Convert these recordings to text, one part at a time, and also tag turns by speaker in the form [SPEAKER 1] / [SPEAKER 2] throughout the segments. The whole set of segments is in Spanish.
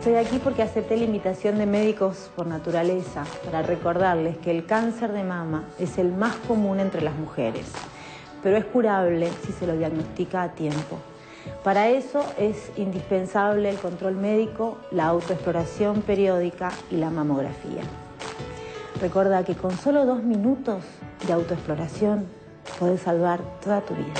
[SPEAKER 1] Estoy aquí porque acepté la invitación de Médicos por Naturaleza para recordarles que el cáncer de mama es el más común entre las mujeres, pero es curable si se lo diagnostica a tiempo. Para eso es indispensable el control médico, la autoexploración periódica y la mamografía. Recuerda que con solo 2 minutos de autoexploración puedes salvar toda tu vida.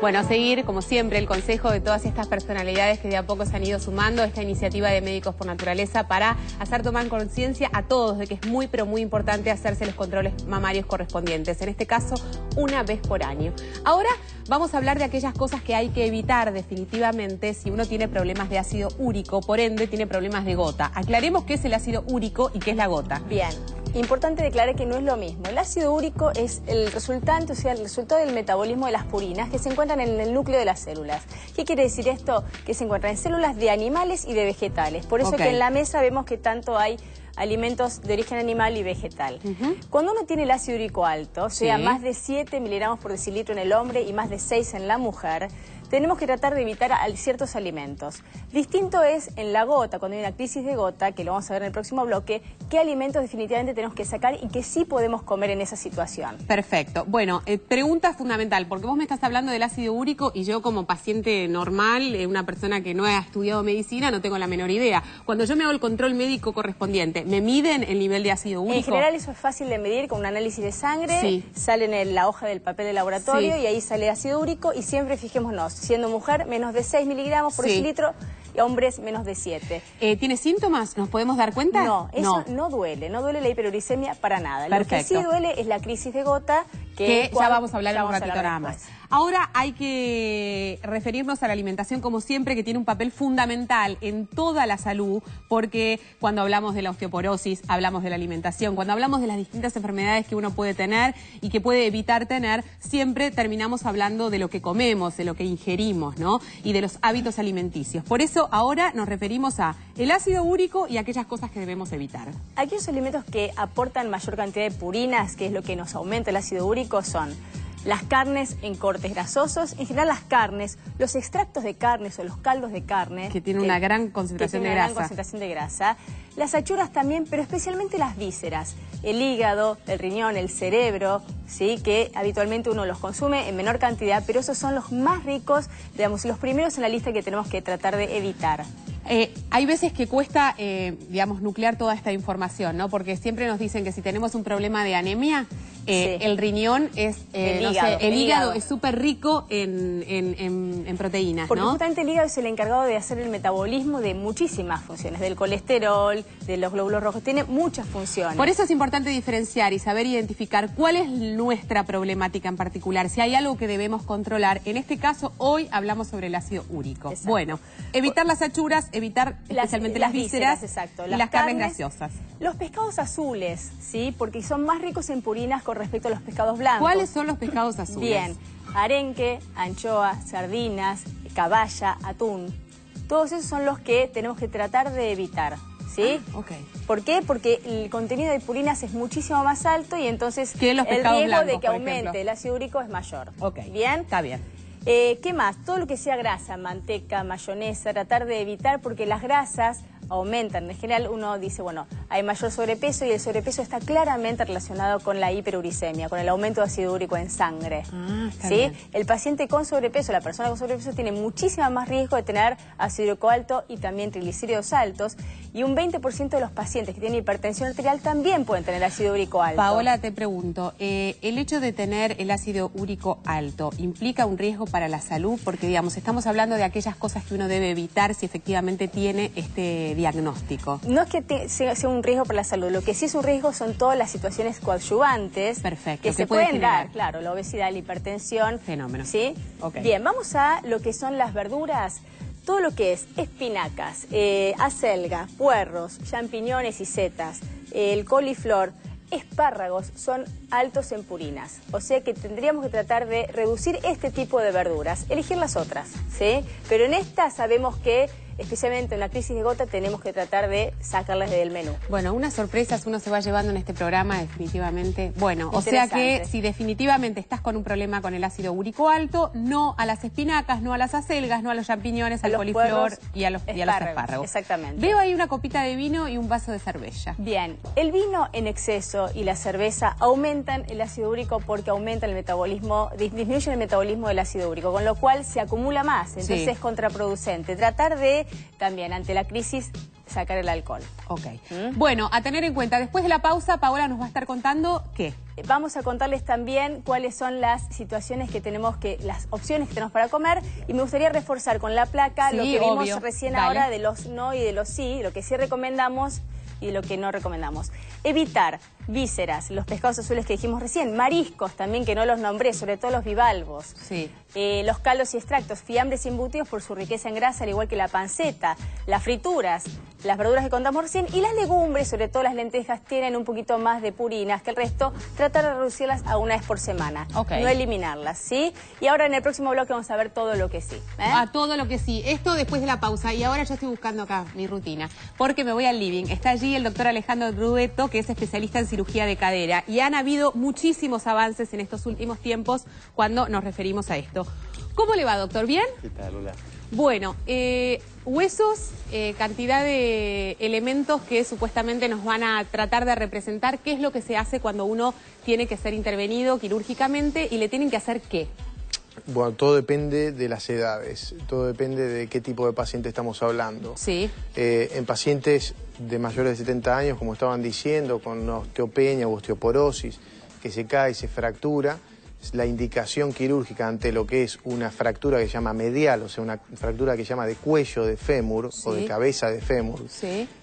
[SPEAKER 2] Bueno, a seguir, como siempre, el consejo de todas estas personalidades que de a poco se han ido sumando a esta iniciativa de Médicos por Naturaleza para hacer tomar conciencia a todos de que es muy, pero muy importante hacerse los controles mamarios correspondientes. En este caso, 1 vez por año. Ahora vamos a hablar de aquellas cosas que hay que evitar definitivamente si uno tiene problemas de ácido úrico, por ende tiene problemas de gota. Aclaremos qué es el ácido úrico y qué es la gota.
[SPEAKER 3] Bien. Importante declarar que no es lo mismo. El ácido úrico es el resultante, o sea, el resultado del metabolismo de las purinas que se encuentran en el núcleo de las células. ¿Qué quiere decir esto? Que se encuentran en células de animales y de vegetales. Por eso que en la mesa vemos que tanto hay alimentos de origen animal y vegetal. Cuando uno tiene el ácido úrico alto, o sea, más de 7 miligramos por decilitro en el hombre y más de 6 en la mujer, tenemos que tratar de evitar ciertos alimentos. Distinto es en la gota, cuando hay una crisis de gota, que lo vamos a ver en el próximo bloque, qué alimentos definitivamente tenemos que sacar y que sí podemos comer en esa situación.
[SPEAKER 2] Perfecto. Bueno, pregunta fundamental, porque vos me estás hablando del ácido úrico y yo como paciente normal, una persona que no ha estudiado medicina, no tengo la menor idea. Cuando yo me hago el control médico correspondiente, ¿me miden el nivel de ácido úrico?
[SPEAKER 3] En general eso es fácil de medir con un análisis de sangre, sale en la hoja del papel de laboratorio y ahí sale ácido úrico y siempre fijémonos, siendo mujer, menos de 6 miligramos por decilitro y hombres menos de 7.
[SPEAKER 2] ¿Tiene síntomas? ¿Nos podemos dar cuenta?
[SPEAKER 3] No, eso no duele la hiperuricemia para nada.
[SPEAKER 2] Perfecto.
[SPEAKER 3] Lo que sí duele es la crisis de gota, que
[SPEAKER 2] ya vamos a hablar en un ratito nada más. Ahora hay que referirnos a la alimentación como siempre, que tiene un papel fundamental en toda la salud, porque cuando hablamos de la osteoporosis, hablamos de la alimentación. Cuando hablamos de las distintas enfermedades que uno puede tener y que puede evitar tener, siempre terminamos hablando de lo que comemos, de lo que ingerimos, ¿no? Y de los hábitos alimenticios. Por eso ahora nos referimos a el ácido úrico y aquellas cosas que debemos evitar.
[SPEAKER 3] Aquellos alimentos que aportan mayor cantidad de purinas, que es lo que nos aumenta el ácido úrico, son las carnes en cortes grasosos, en general las carnes, los extractos de carnes o los caldos de carne.
[SPEAKER 2] Que tienen una gran concentración de grasa.
[SPEAKER 3] Las achuras también, pero especialmente las vísceras, el hígado, el riñón, el cerebro, ¿sí? Que habitualmente uno los consume en menor cantidad, pero esos son los más ricos, digamos, los primeros en la lista que tenemos que tratar de evitar.
[SPEAKER 2] Hay veces que cuesta, digamos, nuclear toda esta información, ¿no? Porque siempre nos dicen que si tenemos un problema de anemia, el riñón es, el hígado es súper rico en proteínas,
[SPEAKER 3] porque
[SPEAKER 2] ¿no?
[SPEAKER 3] Justamente el hígado es el encargado de hacer el metabolismo de muchísimas funciones, del colesterol, de los glóbulos rojos, tiene muchas funciones.
[SPEAKER 2] Por eso es importante diferenciar y saber identificar cuál es nuestra problemática en particular, si hay algo que debemos controlar. En este caso, hoy hablamos sobre el ácido úrico. Exacto. Bueno, evitar las achuras, evitar especialmente las vísceras y las carnes gaseosas.
[SPEAKER 3] Los pescados azules, ¿sí? Porque son más ricos en purinas con respecto a los pescados blancos.
[SPEAKER 2] ¿Cuáles son los pescados azules?
[SPEAKER 3] Bien, arenque, anchoa, sardinas, caballa, atún. Todos esos son los que tenemos que tratar de evitar, ¿sí? ¿Por qué? Porque el contenido de purinas es muchísimo más alto y entonces el riesgo de que aumente el ácido úrico es mayor. ¿Bien?
[SPEAKER 2] Está bien.
[SPEAKER 3] ¿Qué más? Todo lo que sea grasa, manteca, mayonesa, tratar de evitar porque las grasas aumentan. En general uno dice, bueno, hay mayor sobrepeso y el sobrepeso está claramente relacionado con la hiperuricemia, con el aumento de ácido úrico en sangre. ¿Sí? El paciente con sobrepeso, la persona con sobrepeso tiene muchísimo más riesgo de tener ácido úrico alto y también triglicéridos altos y un 20% de los pacientes que tienen hipertensión arterial también pueden tener ácido úrico alto.
[SPEAKER 2] Paola, te pregunto, ¿el hecho de tener el ácido úrico alto implica un riesgo para la salud? Porque, digamos, estamos hablando de aquellas cosas que uno debe evitar si efectivamente tiene este diagnóstico.
[SPEAKER 3] No es que sea un riesgo para la salud, lo que sí es un riesgo son todas las situaciones coadyuvantes que se pueden dar, claro, la obesidad, la hipertensión.
[SPEAKER 2] Fenómeno.
[SPEAKER 3] ¿Sí? Bien, vamos a lo que son las verduras. Todo lo que es espinacas, acelga, puerros, champiñones y setas, el coliflor, espárragos son altos en purinas. O sea que tendríamos que tratar de reducir este tipo de verduras, elegir las otras, ¿sí? Pero en esta sabemos que especialmente en la crisis de gota, tenemos que tratar de sacarlas del menú.
[SPEAKER 2] Bueno, unas sorpresas uno se va llevando en este programa definitivamente. Bueno, o sea que si definitivamente estás con un problema con el ácido úrico alto, no a las espinacas, no a las acelgas, no a los champiñones, al coliflor y a los espárragos.
[SPEAKER 3] Exactamente.
[SPEAKER 2] Veo ahí una copita de vino y un vaso de cerveza.
[SPEAKER 3] Bien, el vino en exceso y la cerveza aumentan el ácido úrico porque aumentan el metabolismo, disminuyen el metabolismo del ácido úrico, con lo cual se acumula más, entonces es contraproducente. Tratar de, también ante la crisis, sacar el alcohol.
[SPEAKER 2] Ok. Bueno, a tener en cuenta, después de la pausa, Paola nos va a estar contando qué.
[SPEAKER 3] Vamos a contarles también cuáles son las situaciones que tenemos, las opciones que tenemos para comer, y me gustaría reforzar con la placa lo que vimos recién ahora de los no y de los sí, lo que sí recomendamos y lo que no recomendamos. Evitar vísceras, los pescados azules que dijimos recién, mariscos también que no los nombré, sobre todo los bivalvos, los caldos y extractos, fiambres y embutidos por su riqueza en grasa, al igual que la panceta, las frituras, las verduras que contamos recién, y las legumbres, sobre todo las lentejas, tienen un poquito más de purinas que el resto. Tratar de reducirlas a una vez por semana, no eliminarlas, ¿sí? Y ahora en el próximo bloque vamos a ver todo lo que sí.
[SPEAKER 2] A todo lo que sí. Esto después de la pausa. Y ahora yo estoy buscando acá mi rutina, porque me voy al living. Está allí el doctor Alejandro Druetto, que es especialista en cirugía de cadera. Y han habido muchísimos avances en estos últimos tiempos cuando nos referimos a esto. ¿Cómo le va, doctor? ¿Bien?
[SPEAKER 4] ¿Qué tal, Lola?
[SPEAKER 2] Bueno, huesos, cantidad de elementos que supuestamente nos van a tratar de representar qué es lo que se hace cuando uno tiene que ser intervenido quirúrgicamente y le tienen que hacer qué.
[SPEAKER 4] Bueno, todo depende de las edades, todo depende de qué tipo de paciente estamos hablando.
[SPEAKER 2] Sí.
[SPEAKER 4] En pacientes de mayores de 70 años, como estaban diciendo, con osteopenia o osteoporosis, que se cae y se fractura, la indicación quirúrgica ante lo que es una fractura que se llama medial, o sea, una fractura que se llama de cuello de fémur o de cabeza de fémur,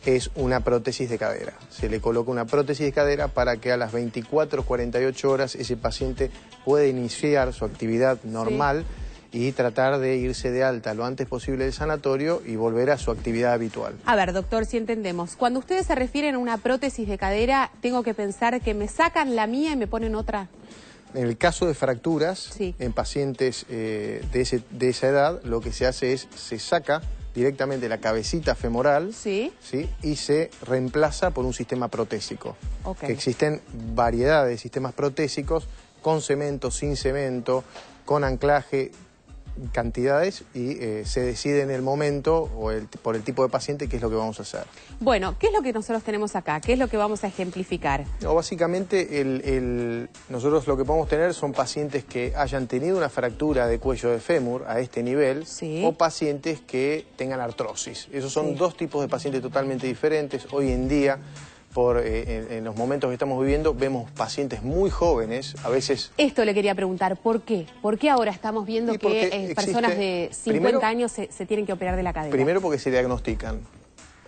[SPEAKER 4] es una prótesis de cadera. Se le coloca una prótesis de cadera para que a las 24 o 48 horas ese paciente pueda iniciar su actividad normal y tratar de irse de alta lo antes posible del sanatorio y volver a su actividad habitual.
[SPEAKER 2] A ver, doctor, si entendemos, cuando ustedes se refieren a una prótesis de cadera, tengo que pensar que me sacan la mía y me ponen otra.
[SPEAKER 4] En el caso de fracturas, en pacientes de esa edad, lo que se hace es, se saca directamente la cabecita femoral y se reemplaza por un sistema protésico. Que existen variedades de sistemas protésicos, con cemento, sin cemento, con anclaje, cantidades, y se decide en el momento o por el tipo de paciente qué es lo que vamos a hacer.
[SPEAKER 2] Bueno, ¿qué es lo que nosotros tenemos acá? ¿Qué es lo que vamos a ejemplificar?
[SPEAKER 4] No, básicamente nosotros lo que podemos tener son pacientes que hayan tenido una fractura de cuello de fémur a este nivel o pacientes que tengan artrosis. Esos son dos tipos de pacientes totalmente diferentes. Hoy en día, en los momentos que estamos viviendo, vemos pacientes muy jóvenes, a veces...
[SPEAKER 2] Esto le quería preguntar, ¿por qué? ¿Por qué ahora estamos viendo que personas de 50 años se tienen que operar de la cadera?
[SPEAKER 4] Primero porque se diagnostican.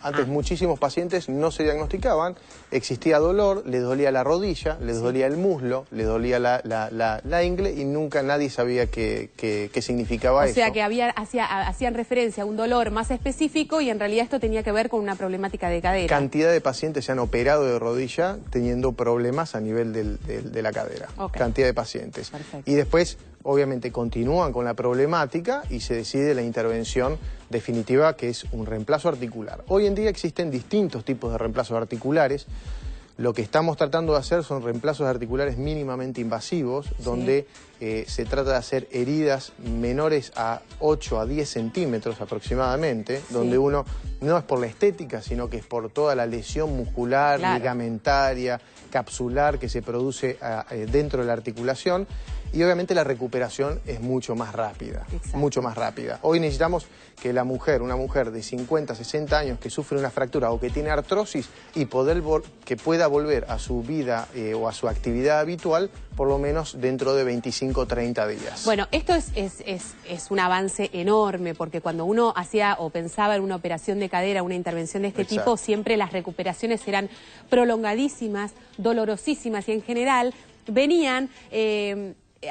[SPEAKER 4] Antes muchísimos pacientes no se diagnosticaban, existía dolor, les dolía la rodilla, les dolía el muslo, les dolía la ingle y nunca nadie sabía qué significaba eso.
[SPEAKER 2] O sea que hacían referencia a un dolor más específico y en realidad esto tenía que ver con una problemática de cadera.
[SPEAKER 4] Cantidad de pacientes se han operado de rodilla teniendo problemas a nivel de la cadera. Cantidad de pacientes.
[SPEAKER 2] Perfecto.
[SPEAKER 4] Y después, obviamente, continúan con la problemática y se decide la intervención definitiva, que es un reemplazo articular. Hoy en día existen distintos tipos de reemplazos articulares. Lo que estamos tratando de hacer son reemplazos articulares mínimamente invasivos, donde se trata de hacer heridas menores a 8 a 10 centímetros aproximadamente, donde uno no es por la estética, sino que es por toda la lesión muscular, ligamentaria, capsular que se produce dentro de la articulación. Y obviamente la recuperación es mucho más rápida, mucho más rápida. Hoy necesitamos que una mujer de 50, 60 años que sufre una fractura o que tiene artrosis y que pueda volver a su vida o a su actividad habitual por lo menos dentro de 25 o 30 días.
[SPEAKER 2] Bueno, esto es un avance enorme, porque cuando uno hacía o pensaba en una operación de cadera, una intervención de este tipo, siempre las recuperaciones eran prolongadísimas, dolorosísimas y en general venían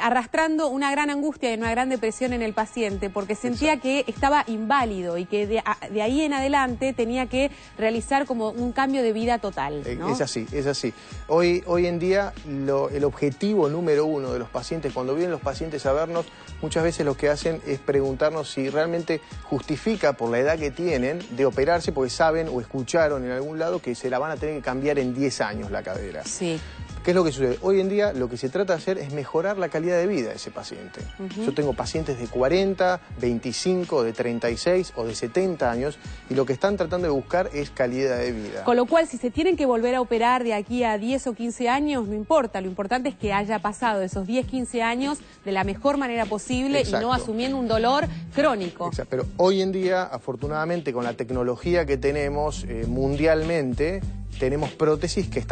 [SPEAKER 2] arrastrando una gran angustia y una gran depresión en el paciente porque sentía que estaba inválido y que de ahí en adelante tenía que realizar como un cambio de vida total, ¿no?
[SPEAKER 4] Es así, es así. Hoy en día el objetivo número uno de los pacientes, cuando vienen los pacientes a vernos, muchas veces lo que hacen es preguntarnos si realmente justifica por la edad que tienen de operarse porque saben o escucharon en algún lado que se la van a tener que cambiar en 10 años la cadera.
[SPEAKER 2] Sí.
[SPEAKER 4] ¿Qué es lo que sucede? Hoy en día lo que se trata de hacer es mejorar la calidad de vida de ese paciente. Yo tengo pacientes de 40, 25, de 36 o de 70 años y lo que están tratando de buscar es calidad de vida.
[SPEAKER 2] Con lo cual, si se tienen que volver a operar de aquí a 10 o 15 años, no importa. Lo importante es que haya pasado esos 10, 15 años de la mejor manera posible.
[SPEAKER 4] Exacto.
[SPEAKER 2] Y no asumiendo un dolor crónico.
[SPEAKER 4] Exacto. Pero hoy en día, afortunadamente, con la tecnología que tenemos mundialmente, tenemos prótesis que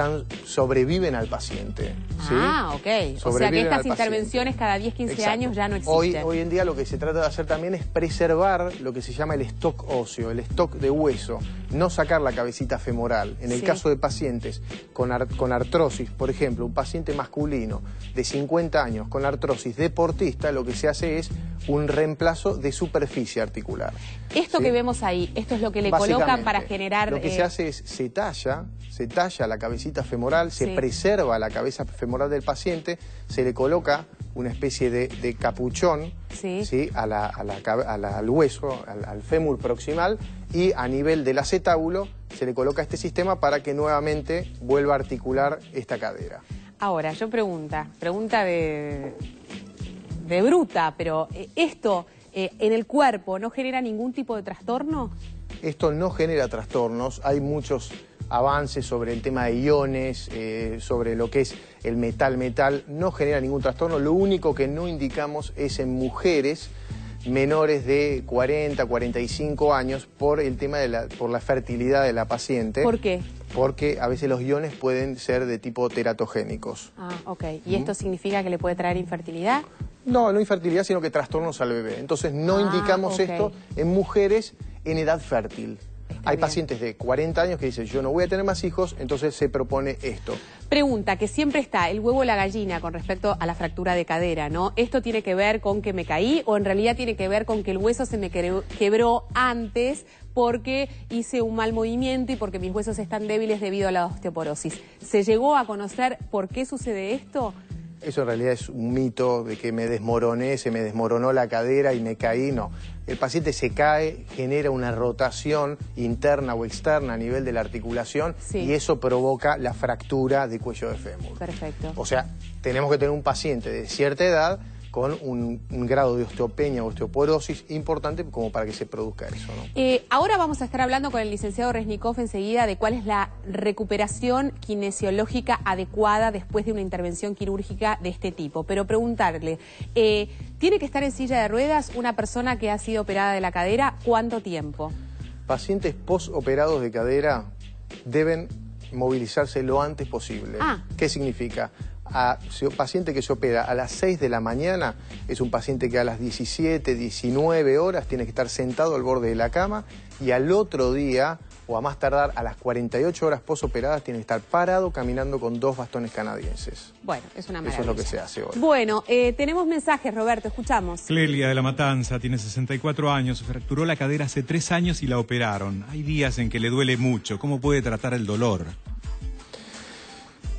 [SPEAKER 4] sobreviven al paciente. ¿sí?
[SPEAKER 2] Ah, ok. O sea que estas intervenciones cada 10, 15
[SPEAKER 4] Exacto.
[SPEAKER 2] años ya no existen.
[SPEAKER 4] Hoy en día lo que se trata de hacer también es preservar lo que se llama el stock óseo, el stock de hueso, no sacar la cabecita femoral. En el caso de pacientes con artrosis, por ejemplo, un paciente masculino de 50 años con artrosis deportista, lo que se hace es un reemplazo de superficie articular.
[SPEAKER 2] Esto que vemos ahí, esto es lo que le colocan para generar...
[SPEAKER 4] Lo que se hace es, se talla la cabecita femoral, se preserva la cabeza femoral del paciente, se le coloca una especie de capuchón al hueso, al fémur proximal, y a nivel del acetábulo se le coloca este sistema para que nuevamente vuelva a articular esta cadera.
[SPEAKER 2] Ahora, yo pregunta de bruta, pero ¿esto en el cuerpo no genera ningún tipo de trastorno?
[SPEAKER 4] Esto no genera trastornos, hay muchos avances sobre el tema de iones, sobre lo que es el metal, no genera ningún trastorno. Lo único que no indicamos es en mujeres menores de 40, 45 años por el tema por la fertilidad de la paciente.
[SPEAKER 2] ¿Por qué?
[SPEAKER 4] Porque a veces los iones pueden ser de tipo teratogénicos.
[SPEAKER 2] Ah, ok. ¿Y esto significa que le puede traer infertilidad?
[SPEAKER 4] No, no infertilidad, sino que trastornos al bebé. Entonces no indicamos esto en mujeres en edad fértil. Hay pacientes de 40 años que dicen, yo no voy a tener más hijos, entonces se propone esto.
[SPEAKER 2] Pregunta, que siempre está el huevo o la gallina con respecto a la fractura de cadera, ¿no? ¿Esto tiene que ver con que me caí o en realidad tiene que ver con que el hueso se me quebró antes porque hice un mal movimiento y porque mis huesos están débiles debido a la osteoporosis? ¿Se llegó a conocer por qué sucede esto?
[SPEAKER 4] Eso en realidad es un mito de que me desmoroné, se me desmoronó la cadera y me caí, no. El paciente se cae, genera una rotación interna o externa a nivel de la articulación y eso provoca la fractura de cuello de fémur.
[SPEAKER 2] Perfecto.
[SPEAKER 4] O sea, tenemos que tener un paciente de cierta edad con un grado de osteopenia o osteoporosis importante como para que se produzca eso, ¿no?
[SPEAKER 2] Ahora vamos a estar hablando con el licenciado Resnikov enseguida de cuál es la recuperación kinesiológica adecuada después de una intervención quirúrgica de este tipo. Pero preguntarle, ¿tiene que estar en silla de ruedas una persona que ha sido operada de la cadera? ¿Cuánto tiempo?
[SPEAKER 4] Pacientes postoperados de cadera deben movilizarse lo antes posible. ¿Qué significa? Paciente que se opera a las 6 de la mañana es un paciente que a las 17, 19 horas tiene que estar sentado al borde de la cama y al otro día, o a más tardar a las 48 horas posoperadas, tiene que estar parado caminando con 2 bastones canadienses.
[SPEAKER 2] Bueno, es una maravilla.
[SPEAKER 4] Eso es lo que se hace hoy.
[SPEAKER 2] Bueno, tenemos mensajes, Roberto, escuchamos.
[SPEAKER 5] Clelia de La Matanza tiene 64 años, se fracturó la cadera hace 3 años y la operaron. Hay días en que le duele mucho. ¿Cómo puede tratar el dolor?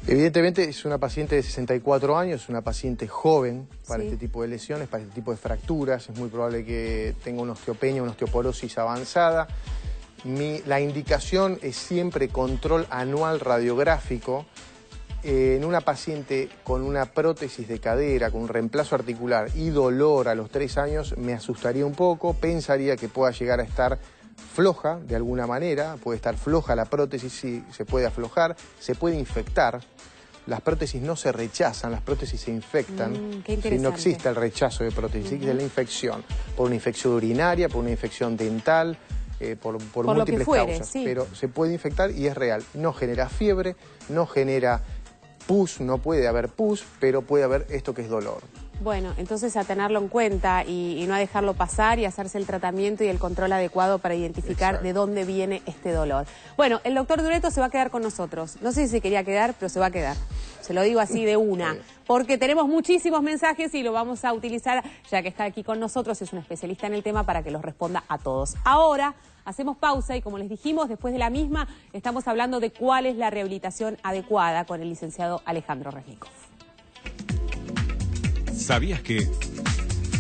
[SPEAKER 4] Evidentemente es una paciente de 64 años, una paciente joven para este tipo de lesiones, para este tipo de fracturas. Es muy probable que tenga una osteopenia, una osteoporosis avanzada. La indicación es siempre control anual radiográfico. En una paciente con una prótesis de cadera, con un reemplazo articular y dolor a los 3 años, me asustaría un poco, pensaría que pueda llegar a estar floja de alguna manera, puede estar floja la prótesis, sí, se puede aflojar, se puede infectar. Las prótesis no se rechazan, las prótesis se infectan.
[SPEAKER 2] Qué interesante.
[SPEAKER 4] No existe el rechazo de prótesis, existe la infección. Por una infección urinaria, por una infección dental, por múltiples causas. Pero se puede infectar y es real. No genera fiebre, no genera pus, no puede haber pus, pero puede haber esto que es dolor.
[SPEAKER 2] Bueno, entonces a tenerlo en cuenta y no a dejarlo pasar y hacerse el tratamiento y el control adecuado para identificar de dónde viene este dolor. Bueno, el doctor Duretto se va a quedar con nosotros. No sé si se quería quedar, pero se va a quedar. Se lo digo así de una, porque tenemos muchísimos mensajes y lo vamos a utilizar, ya que está aquí con nosotros, es un especialista en el tema, para que los responda a todos. Ahora hacemos pausa y, como les dijimos, después de la misma estamos hablando de cuál es la rehabilitación adecuada con el licenciado Alejandro Resnicoff.
[SPEAKER 5] ¿Sabías que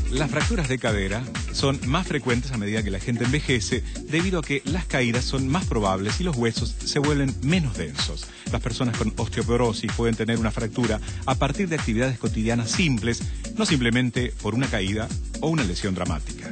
[SPEAKER 5] las fracturas de cadera son más frecuentes a medida que la gente envejece, debido a que las caídas son más probables y los huesos se vuelven menos densos? Las personas con osteoporosis pueden tener una fractura a partir de actividades cotidianas simples, no simplemente por una caída o una lesión dramática.